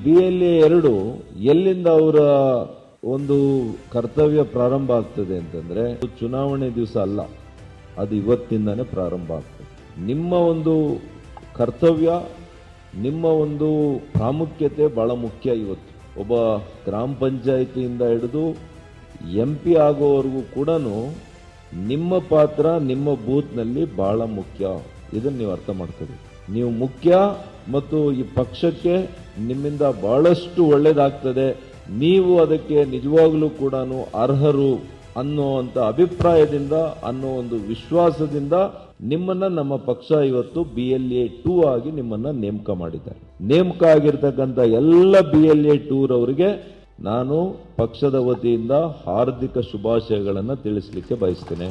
BLA 2 ಎಲ್ಲಿಂದ ಅವರ ಒಂದು ಕರ್ತವ್ಯ ಪ್ರಾರಂಭ ಆಗ್ತದೆ ಅಂತಂದ್ರೆ ಚುನಾವಣೆ ದಿವಸ ಅಲ್ಲ, ಅದು ಇವತ್ತಿಂದಾನೇ ಪ್ರಾರಂಭ ಆಗ್ತದೆ. ನಿಮ್ಮ ಒಂದು ಕರ್ತವ್ಯ, ನಿಮ್ಮ ಒಂದು ಪ್ರಾಮುಖ್ಯತೆ ಬಹಳ ಮುಖ್ಯ. ಇವತ್ತು ಒಬ್ಬ ಗ್ರಾಮ ಪಂಚಾಯಿತಿಯಿಂದ ಹಿಡಿದು MP ಆಗೋವರೆಗೂ ಕೂಡ ನಿಮ್ಮ ಪಾತ್ರ ನಿಮ್ಮ ಬೂತ್ನಲ್ಲಿ ಬಹಳ ಮುಖ್ಯ. ಇದನ್ನು ನೀವು ಅರ್ಥ ಮಾಡ್ಕೊಳ್ಳಿ. ನೀವು ಮುಖ್ಯ ಮತ್ತು ಈ ಪಕ್ಷಕ್ಕೆ ನಿಮ್ಮಿಂದ ಬಹಳಷ್ಟು ಒಳ್ಳೇದಾಗ್ತದೆ. ನೀವು ಅದಕ್ಕೆ ನಿಜವಾಗ್ಲೂ ಕೂಡ ಅರ್ಹರು ಅನ್ನುವಂಥ ಅಭಿಪ್ರಾಯದಿಂದ, ಅನ್ನೋ ಒಂದು ವಿಶ್ವಾಸದಿಂದ ನಿಮ್ಮನ್ನ ನಮ್ಮ ಪಕ್ಷ ಇವತ್ತು BLA 2 ಆಗಿ ನಿಮ್ಮನ್ನ ನೇಮಕ ಮಾಡಿದ್ದಾರೆ. ನೇಮಕ ಆಗಿರ್ತಕ್ಕಂಥ ಎಲ್ಲ BLA 2 ರವರಿಗೆ ನಾನು ಪಕ್ಷದ ವತಿಯಿಂದ ಹಾರ್ದಿಕ ಶುಭಾಶಯಗಳನ್ನು ತಿಳಿಸಲಿಕ್ಕೆ ಬಯಸ್ತೇನೆ.